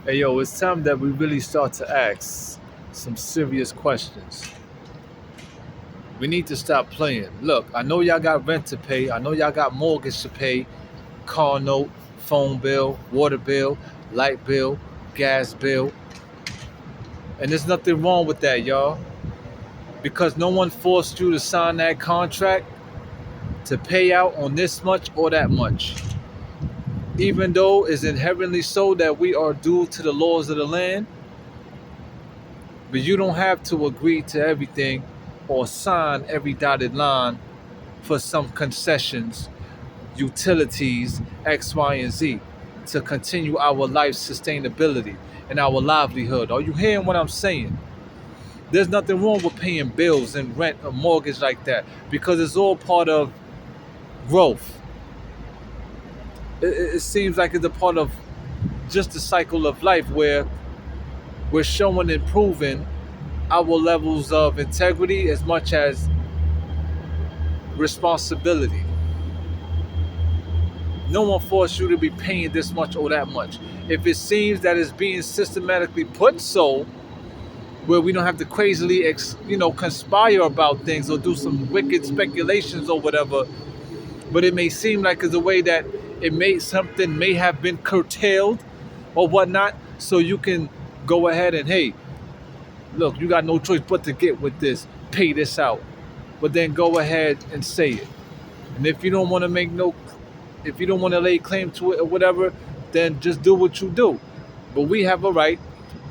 Hey yo, it's time that we really start to ask some serious questions. We need to stop playing. Look, I know y'all got rent to pay. I know y'all got mortgage to pay, car note, phone bill, water bill, light bill, gas bill. And there's nothing wrong with that, y'all. Because no one forced you to sign that contract to pay out on this much or that much. Even though it's inherently so that we are due to the laws of the land, but you don't have to agree to everything or sign every dotted line for some concessions, utilities, X, Y, and Z to continue our life sustainability and our livelihood. Are you hearing what I'm saying? There's nothing wrong with paying bills and rent or mortgage like that because it's all part of growth. It seems like it's a part of just the cycle of life where we're showing and proving our levels of integrity as much as responsibility. No one forced you to be paying this much or that much. If it seems that it's being systematically put so, where we don't have to crazily, conspire about things or do some wicked speculations or whatever, but it may seem like it's a way that something may have been curtailed or whatnot, so you can go ahead and hey, look, you got no choice but to get with this, pay this out, but then go ahead and say it. And if you don't want to if you don't want to lay claim to it or whatever, then just do what you do. But we have a right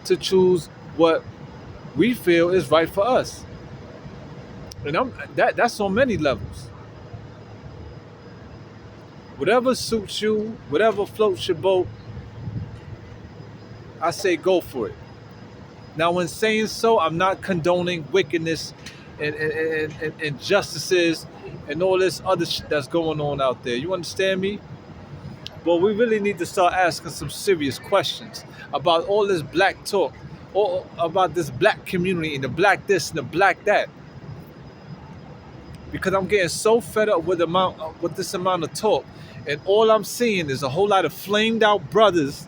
to choose what we feel is right for us. And that's on many levels. Whatever suits you, whatever floats your boat, I say go for it. Now, when saying so, I'm not condoning wickedness and injustices and all this other shit that's going on out there. You understand me? But we really need to start asking some serious questions about all this black talk, or about this black community and the black this and the black that. Because I'm getting so fed up with this amount of talk, and all I'm seeing is a whole lot of flamed out brothers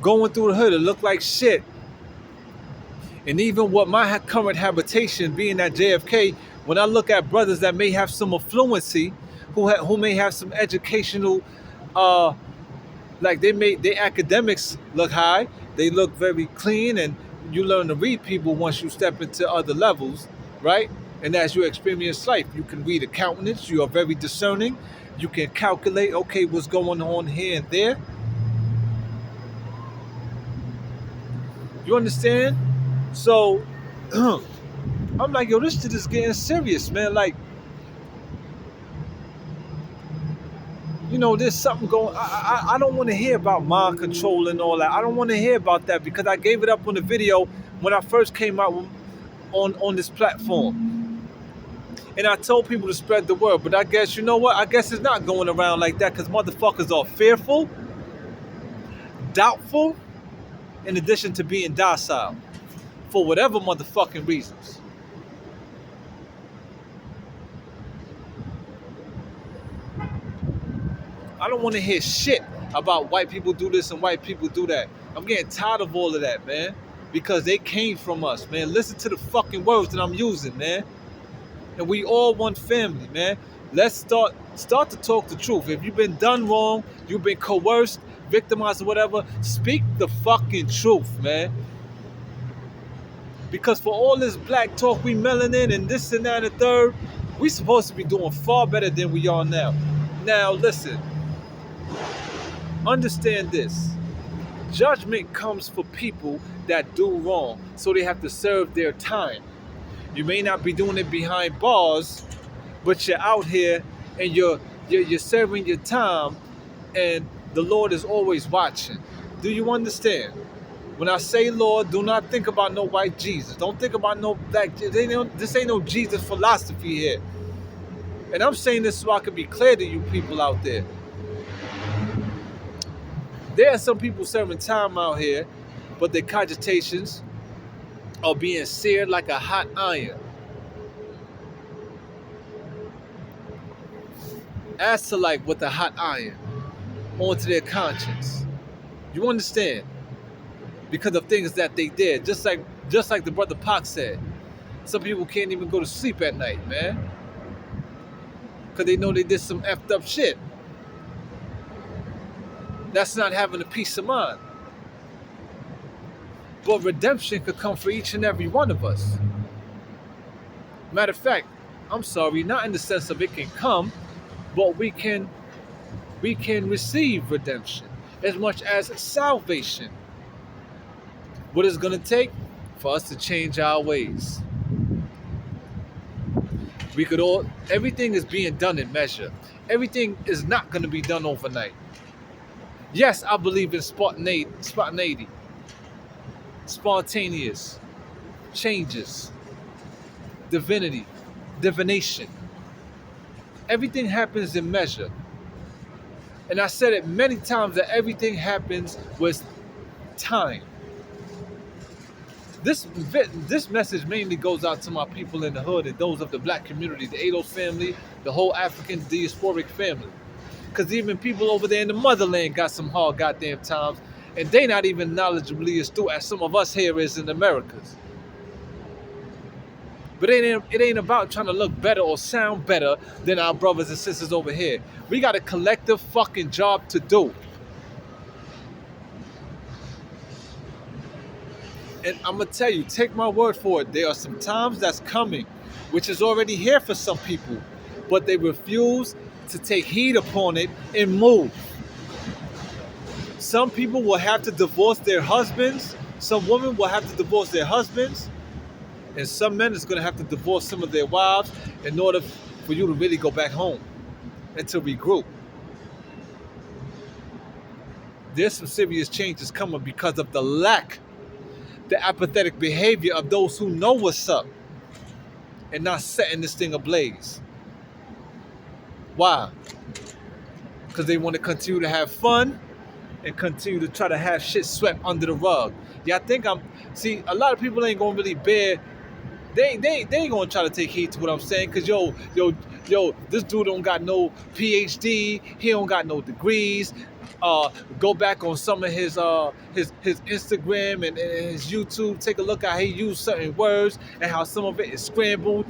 going through the hood that look like shit. And even what my current habitation being at JFK, when I look at brothers that may have some affluency, who may have some educational, like their academics look high, they look very clean, and you learn to read people once you step into other levels, right? And as you experience life, you can read accountants. You are very discerning. You can calculate, okay, what's going on here and there. You understand? So I'm like, yo, this shit is getting serious, man. Like, there's something going. I don't want to hear about mind control and all that. I don't want to hear about that because I gave it up on the video when I first came out on this platform, and I told people to spread the word. But I guess you know what? I guess it's not going around like that because motherfuckers are fearful, doubtful, in addition to being docile for whatever motherfucking reasons. I don't want to hear shit about white people do this and white people do that. I'm getting tired of all of that, man. Because they came from us, man. Listen to the fucking words that I'm using, man. And we all one family, man. Let's start to talk the truth. If you've been done wrong, you've been coerced, victimized, or whatever, speak the fucking truth, man. Because for all this black talk, we melanin and this and that and the third, we supposed to be doing far better than we are now. Now, listen. Understand this. Judgment comes for people that do wrong, so they have to serve their time. You may not be doing it behind bars, but you're out here and you're serving your time, and the Lord is always watching. Do you understand? When I say Lord, do not think about no white Jesus. Don't think about no black. This ain't no Jesus philosophy here. And I'm saying this so I can be clear to you people out there. There are some people serving time out here, but their cogitations are being seared like a hot iron. As to like with a hot iron onto their conscience. You understand? Because of things that they did. Just like the brother Pac said. Some people can't even go to sleep at night, man. Because they know they did some effed up shit. That's not having a peace of mind. But redemption could come for each and every one of us. Matter of fact, I'm sorry, not in the sense of it can come, but we can receive redemption as much as salvation. What it's gonna take for us to change our ways. We could all everything is being done in measure. Everything is not gonna be done overnight. Yes, I believe in spontaneous changes, divinity, divination. Everything happens in measure. And I said it many times that everything happens with time. This message mainly goes out to my people in the hood and those of the black community, the Ados family, the whole African diasporic family. Because even people over there in the motherland got some hard goddamn times, and they not even knowledgeably astute as some of us here is in the Americas. But it ain't about trying to look better or sound better than our brothers and sisters over here. We got a collective fucking job to do. And I'm going to tell you, take my word for it, there are some times that's coming, which is already here for some people, but they refuse to take heed upon it and move. Some people will have to divorce their husbands. Some women will have to divorce their husbands. And some men is going to have to divorce some of their wives in order for you to really go back home and to regroup. There's some serious changes coming because of the apathetic behavior of those who know what's up and not setting this thing ablaze. Why? Because they want to continue to have fun and continue to try to have shit swept under the rug. Yeah, I think see, a lot of people ain't going to really bear. They ain't gonna try to take heed to what I'm saying, cause yo, this dude don't got no PhD, he don't got no degrees. Go back on some of his Instagram and his YouTube, take a look at how he used certain words and how some of it is scrambled,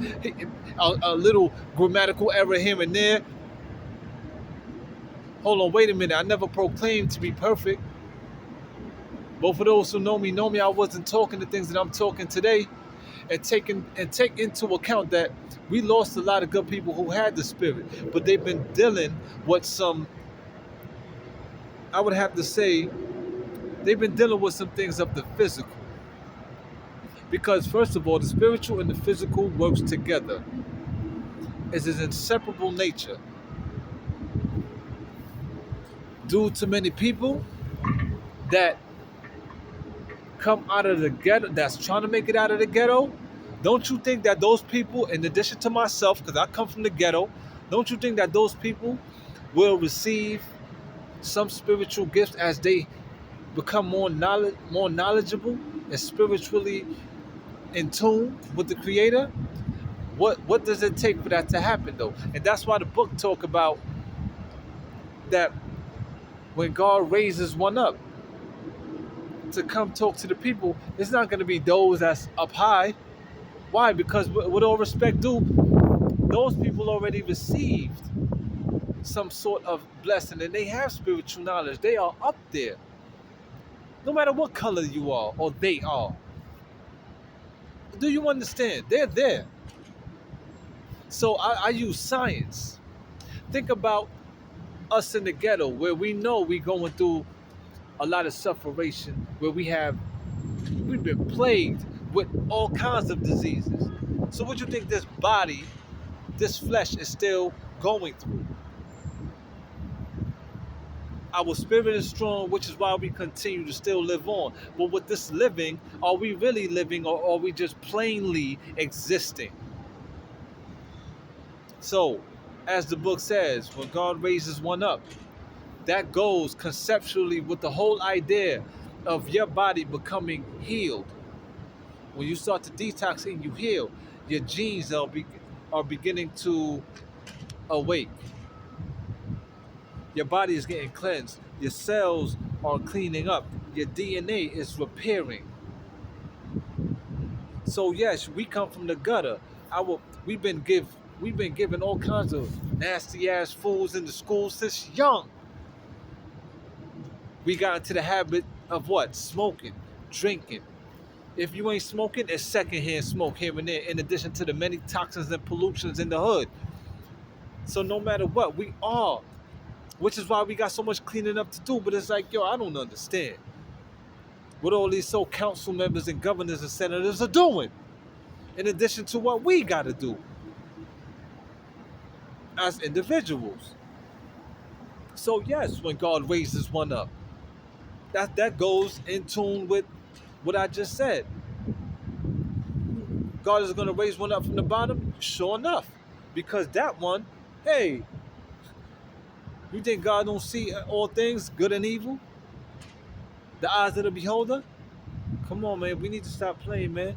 a little grammatical error here and there. Hold on, wait a minute, I never proclaimed to be perfect. But for those who know me I wasn't talking the things that I'm talking today. And take into account that we lost a lot of good people who had the spirit, but they've been dealing with some, I would have to say, they've been dealing with some things of the physical. Because first of all, the spiritual and the physical works together. It's an inseparable nature. Due to many people that come out of the ghetto, that's trying to make it out of the ghetto, don't you think that those people, in addition to myself, because I come from the ghetto, don't you think that those people will receive some spiritual gifts as they become more knowledgeable and spiritually in tune with the Creator? What does it take for that to happen though? And that's why the book talk about that when God raises one up to come talk to the people, it's not going to be those that's up high. Why? Because with all respect due, those people already received some sort of blessing and they have spiritual knowledge. They are up there. No matter what color you are or they are. Do you understand? They're there. So I use science. Think about us in the ghetto where we know we going through a lot of sufferation, where we've been plagued with all kinds of diseases. So what do you think this body, this flesh is still going through? Our spirit is strong, which is why we continue to still live on. But with this living, are we really living or are we just plainly existing? So, as the book says, when God raises one up, that goes conceptually with the whole idea of your body becoming healed. When you start to detox and you heal, your genes are beginning to awake. Your body is getting cleansed. Your cells are cleaning up. Your DNA is repairing. So yes, we come from the gutter. Our we've been give we've been given all kinds of nasty ass foods in the schools since young. We got into the habit of what? Smoking, drinking. If you ain't smoking, it's secondhand smoke here and there, in addition to the many toxins and pollutions in the hood. So no matter what, we are, which is why we got so much cleaning up to do. But it's like, yo, I don't understand what all these so council members and governors and senators are doing, in addition to what we got to do as individuals. So yes, when God raises one up, that goes in tune with what I just said. God is going to raise one up from the bottom, sure enough, because that one, hey, you think God don't see all things, good and evil, the eyes of the beholder? Come on, man, we need to stop playing, man.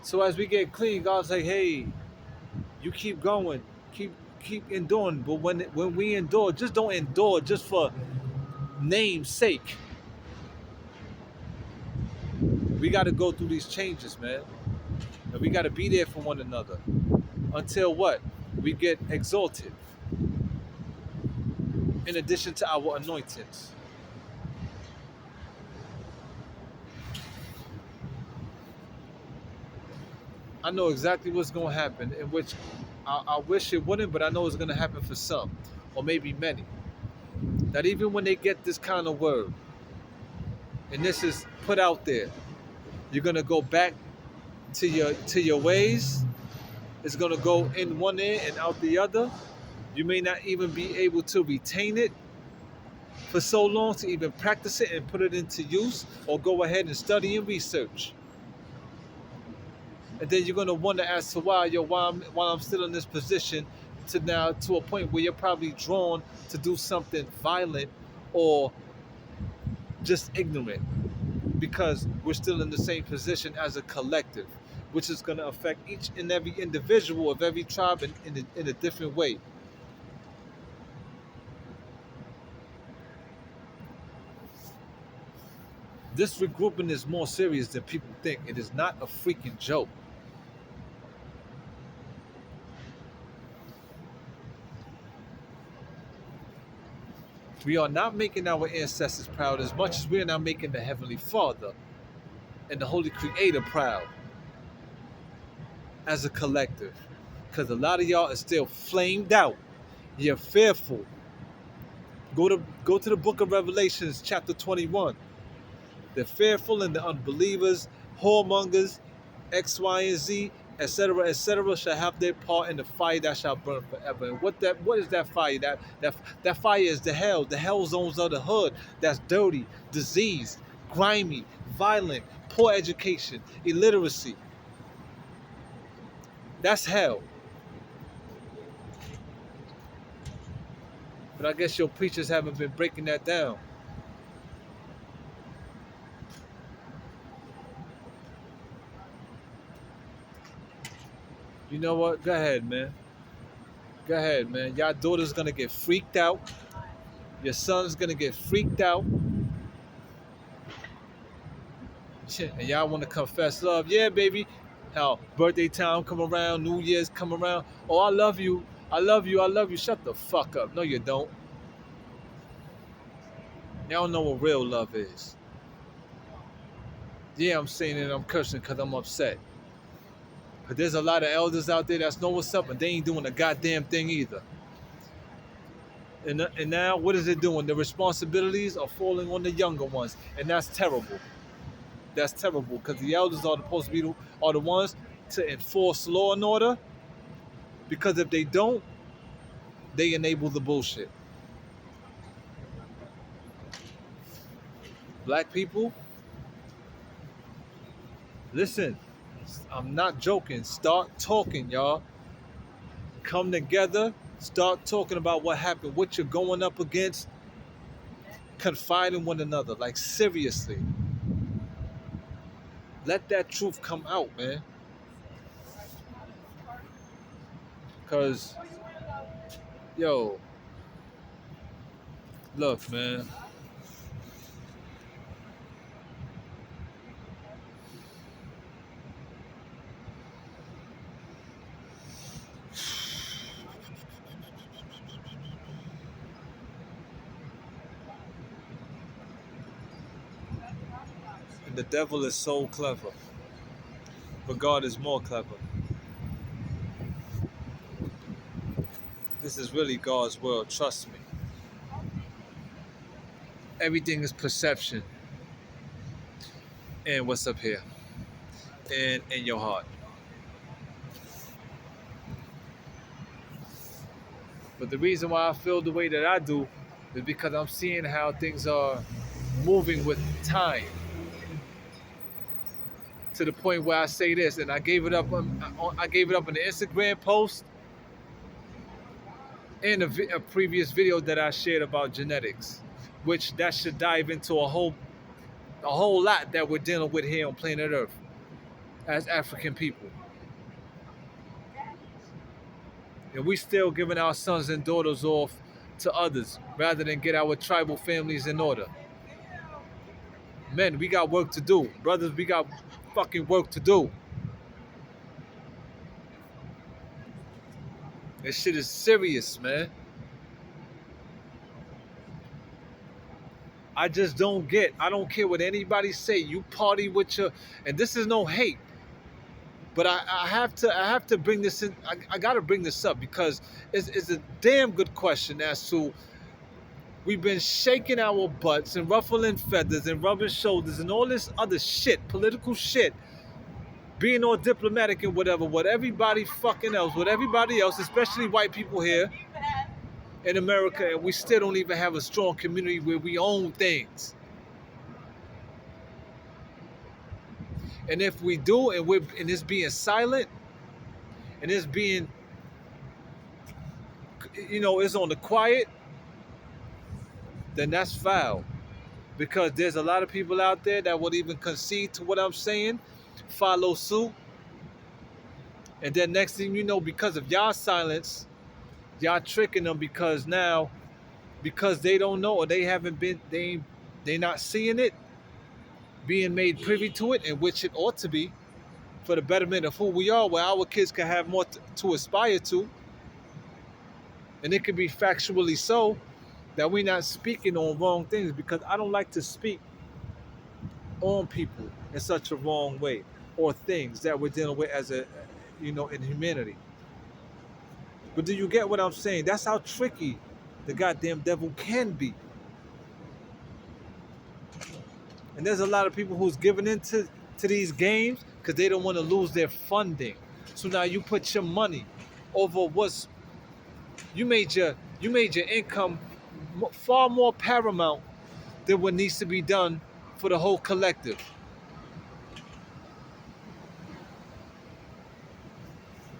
So as we get clean, God's like, hey, you keep going, keep enduring. But when we endure, just don't endure just for name's sake. We got to go through these changes, man. And we got to be there for one another until what? We get exalted in addition to our anointings. I know exactly what's going to happen, in which I wish it wouldn't, but I know it's going to happen for some, or maybe many. That even when they get this kind of word, and this is put out there, you're going to go back to your ways. It's going to go in one ear and out the other. You may not even be able to retain it for so long to even practice it and put it into use, or go ahead and study and research. And then you're gonna wonder as to why, why I'm still in this position, to now to a point where you're probably drawn to do something violent or just ignorant, because we're still in the same position as a collective, which is gonna affect each and every individual of every tribe in a different way. This regrouping is more serious than people think. It is not a freaking joke. We are not making our ancestors proud as much as we are not making the Heavenly Father and the Holy Creator proud as a collective. Because a lot of y'all are still flamed out. You're fearful. Go to the book of Revelations, chapter 21. The fearful and the unbelievers, whoremongers, X, Y, and Z, etc., shall have their part in the fire that shall burn forever. And what is that fire? That fire is the hell zones of the hood. That's dirty, diseased, grimy, violent, poor education, illiteracy. That's hell. But I guess your preachers haven't been breaking that down. You know what? Go ahead, man. Go ahead, man. Y'all daughter's gonna get freaked out. Your son's gonna get freaked out. And y'all wanna confess love. Yeah, baby. How birthday time come around, New Year's come around. Oh, I love you. I love you. I love you. Shut the fuck up. No, you don't. Y'all don't know what real love is. Yeah, I'm saying it. I'm cursing because I'm upset. But there's a lot of elders out there that's know what's up, and they ain't doing a goddamn thing either. And now, what is it doing? The responsibilities are falling on the younger ones, and that's terrible. That's terrible, because the elders are supposed to be are the ones to enforce law and order. Because if they don't, they enable the bullshit. Black people, listen. I'm not joking. Start talking, y'all. Come together. Start talking about what happened, what you're going up against. Confide in one another, like seriously. Let that truth come out, man. Cause, yo, look, man. And the devil is so clever, but God is more clever. This is really God's world, trust me. Everything is perception and what's up here and in your heart. But the reason why I feel the way that I do is because I'm seeing how things are moving with time. To the point where I say this, and I gave it up on an Instagram post and a previous video that I shared about genetics, which that should dive into a whole lot that we're dealing with here on planet Earth as African people. And we still giving our sons and daughters off to others rather than get our tribal families in order. Men, we got work to do. Brothers, we got fucking work to do. This shit is serious, man. I just don't I don't care what anybody say. You party with your, and this is no hate, but I have to bring this in. I got to bring this up because it's a damn good question as to we've been shaking our butts and ruffling feathers and rubbing shoulders and all this other shit, political shit, being all diplomatic and whatever, what everybody fucking else, what everybody else, especially white people here in America, and we still don't even have a strong community where we own things. And if we do, and it's being silent, and it's being, it's on the quiet, then that's foul. Because there's a lot of people out there that would even concede to what I'm saying, follow suit, and then next thing you know, because of y'all silence, y'all tricking them because they don't know or they haven't been, they not seeing it, being made privy to it, in which it ought to be for the betterment of who we are, where our kids can have more to aspire to. And it can be factually so that we're not speaking on wrong things, because I don't like to speak on people in such a wrong way or things that we're dealing with as a, in humanity. But do you get what I'm saying? That's how tricky the goddamn devil can be. And there's a lot of people who's giving into these games because they don't want to lose their funding. So now you put your money over you made your income far more paramount than what needs to be done for the whole collective.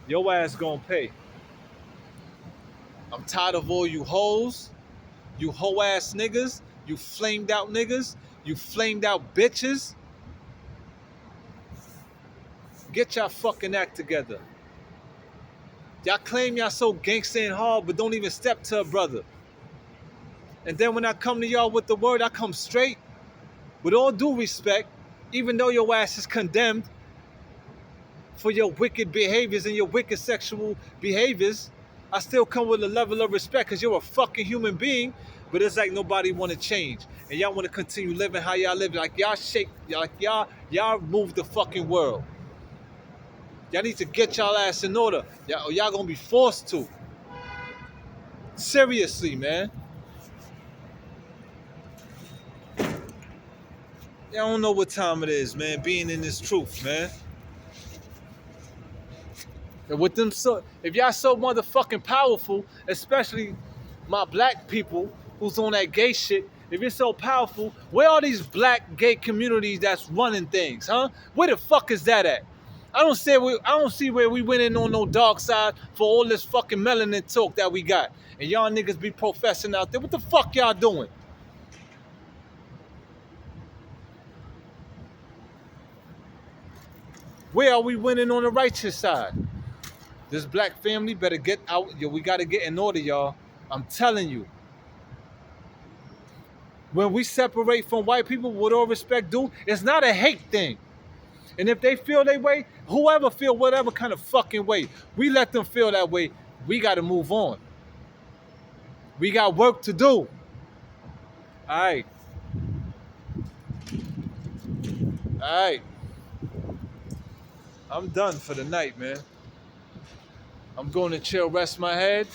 Your ass gonna pay. I'm tired of all you hoes, you hoe ass niggas, you flamed out niggas, you flamed out bitches. Get y'all fucking act together. Y'all claim y'all so gangsta and hard, but don't even step to a brother. And then when I come to y'all with the word, I come straight. With all due respect, even though your ass is condemned for your wicked behaviors and your wicked sexual behaviors, I still come with a level of respect because you're a fucking human being, but it's like nobody want to change. And y'all want to continue living how y'all live. Like y'all move the fucking world. Y'all need to get y'all ass in order. Y'all gonna be forced to. Seriously, man. Y'all don't know what time it is, man. Being in this truth, man. And with them, if y'all so motherfucking powerful, especially my black people who's on that gay shit, if you're so powerful, where are these black gay communities that's running things, huh? Where the fuck is that at? I don't see where we went in on no dark side for all this fucking melanin talk that we got. And y'all niggas be professing out there. What the fuck y'all doing? Where are we winning on the righteous side? This black family better get out. We gotta get in order, y'all. I'm telling you. When we separate from white people, with all respect due, it's not a hate thing. And if they feel that way, whoever feel whatever kind of fucking way, we let them feel that way. We got to move on. We got work to do. All right. right. I'm done for the night, man. I'm going to chill, rest my head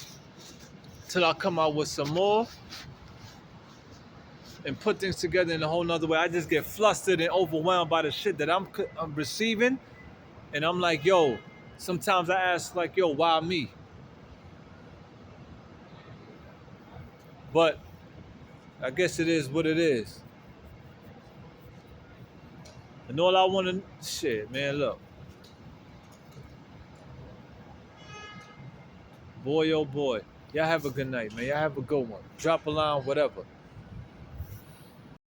till I come out with some more and put things together in a whole nother way. I just get flustered and overwhelmed by the shit that I'm receiving. And I'm like, yo, sometimes I ask like, yo, why me? But I guess it is what it is. And all I want to, shit, man, look. Boy, oh boy. Y'all have a good night, man. Y'all have a good one. Drop a line, whatever.